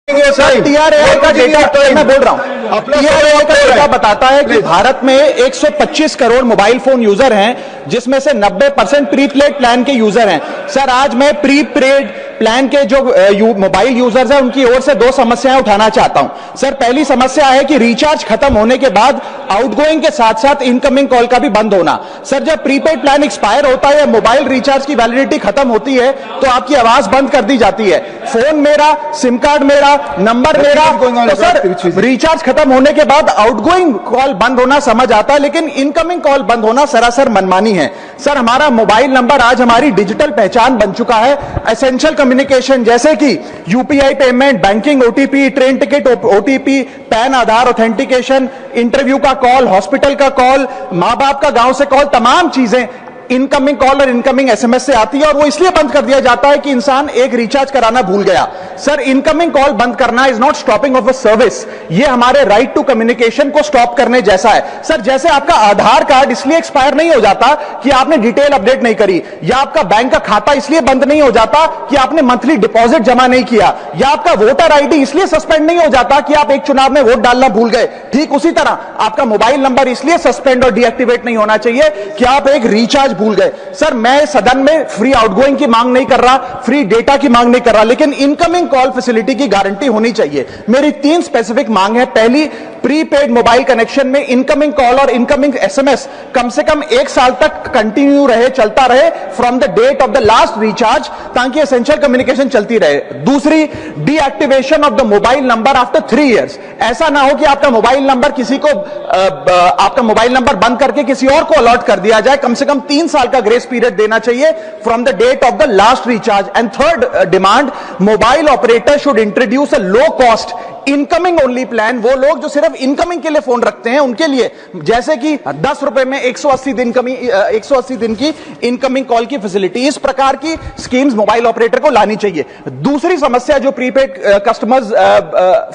TRAI का data मैं बोल रहा हूं, TRAI का डेटा बताता है कि भारत में 125 करोड़ मोबाइल फोन यूजर हैं, जिसमें से 90% प्रीपेड प्लान के यूजर हैं। सर, आज मैं प्रीपेड प्लान के जो मोबाइल यूजर्स हैं उनकी ओर से दो समस्याएं उठाना चाहता हूं। सर, पहली समस्या है कि रिचार्ज खत्म होने के बाद आउटगोइंग के साथ साथ इनकमिंग कॉल का भी बंद होना। सर, जब प्रीपेड प्लान एक्सपायर होता है या मोबाइल रिचार्ज की वैलिडिटी खत्म होती है तो आपकी आवाज बंद कर दी जाती है। फोन मेरा, सिम कार्ड मेरा, नंबर मेरा, तो सर रिचार्ज खत्म होने के बाद आउटगोइंग कॉल बंद होना समझ आता है, लेकिन इनकमिंग कॉल बंद होना सरासर मनमानी है। सर, हमारा मोबाइल नंबर आज हमारी डिजिटल पहचान बन चुका है। एसेंशियल कम्युनिकेशन जैसे कि UPI payment, banking OTP, train ticket OTP, PAN Aadhaar authentication, interview का कॉल, हॉस्पिटल का कॉल, मां बाप का गांव से कॉल, तमाम चीजें इनकमिंग कॉल और इनकमिंग एसएमएस से आती है और वो इसलिए बंद कर दिया जाता है कि इंसान एक रिचार्ज कराना भूल गया। सर, इनकमिंग कॉल बंद करना is not stopping of a service, ये हमारे राइट टू कम्युनिकेशन को स्टॉप करने जैसा है। सर, जैसे आपका आधार कार्ड इसलिए एक्सपायर नहीं हो जाता कि आपने डिटेल अपडेट नहीं करी, या आपका बैंक का खाता इसलिए बंद नहीं हो जाता कि आपने मंथली डिपॉजिट जमा नहीं किया, या आपका वोटर आईडी इसलिए सस्पेंड नहीं हो जाता कि आप एक चुनाव में वोट डालना भूल गए। ठीक उसी तरह आपका मोबाइल नंबर इसलिए सस्पेंड और डीएक्टिवेट नहीं होना चाहिए कि आप एक रिचार्ज भूल गए। सर, मैं सदन में फ्री आउटगोइंग की मांग नहीं कर रहा, फ्री डेटा की मांग नहीं कर रहा, लेकिन इनकमिंग कॉल फैसिलिटी की गारंटी होनी चाहिए। मेरी 3 स्पेसिफिक मांग है। पहली, प्रीपेड मोबाइल कनेक्शन में इनकमिंग कॉल और इनकमिंग एसएमएस कम से कम 1 साल तक कंटिन्यू रहे, चलता रहे from the date of the last recharge, ताकि एसेंशियल कम्युनिकेशन चलती रहे। दूसरी, deactivation of the mobile number after 3 years. ऐसा ना हो कि आपका मोबाइल नंबर किसी को आपका मोबाइल नंबर बंद करके किसी और को अलॉट कर दिया जाए। कम से कम 3 साल का ग्रेस पीरियड देना चाहिए from the date of the last recharge. And third demand, mobile operator should introduce a low cost incoming only plan. वो लोग जो सिर्फ इनकमिंग के लिए फोन रखते हैं उनके लिए, जैसे कि 10 रुपए में 180 दिन की इनकमिंग कॉल की फैसिलिटी, इस प्रकार की स्कीम्स मोबाइल ऑपरेटर को लानी चाहिए। दूसरी समस्या जो प्रीपेड कस्टमर्स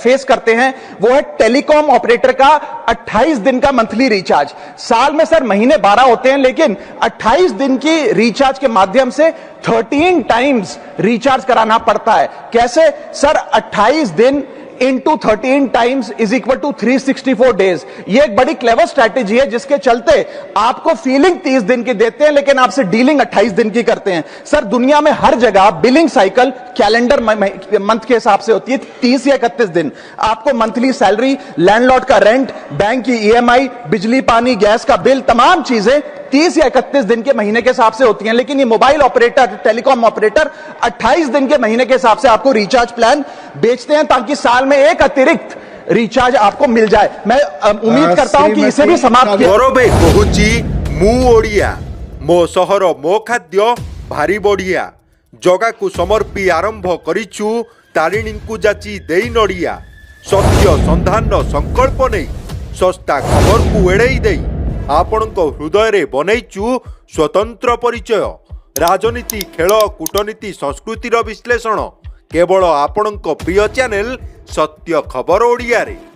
फेस करते हैं वो है टेलीकॉम ऑपरेटर का 28 दिन का मंथली रिचार्ज। साल में सर महीने 12 होते हैं, लेकिन 28 दिन की रिचार्ज के माध्यम से 13 टाइम्स रिचार्ज कराना पड़ता है। कैसे सर? 28 दिन into 13 times is equal to 364 days. ये एक बड़ी क्लेवर स्ट्रैटेजी है, जिसके चलते आपको फीलिंग 30 दिन की देते हैं, लेकिन आपसे डीलिंग 28 दिन की करते हैं। सर, दुनिया में हर जगह बिलिंग साइकिल कैलेंडर मंथ के हिसाब से होती है, 30 या 31 दिन। आपको मंथली सैलरी, लैंडलॉर्ड का रेंट, बैंक की ईएमआई, बिजली पानी गैस का बिल, तमाम चीजें 30 या 31 दिन के महीने के हिसाब से होती हैं। लेकिन ये मोबाइल ऑपरेटर, टेलीकॉम ऑपरेटर 28 दिन के महीने के हिसाब से आपको रिचार्ज प्लान बेचते हैं, ताकि साल में एक अतिरिक्त रिचार्ज आपको मिल जाए। मैं उम्मीद करता हूं कि इसे भी समाप्त किया। गौरवे कहूची मु ओडिया, मो सहर मो खाद्य भारी बढ़िया। जगा को समर्पी आरंभ करिछु तारिणी को जाची देई नड़िया। सत्य संधान संकल्प नहीं सस्ता खबर को एड़ई देई आपणक हृदय रे बनैचु स्वतंत्र परिचय। राजनीति, खेल, कूटनीति, संस्कृतिर विश्लेषण केवल आपणक प्रिय चैनल सत्य खबर ओडिया रे।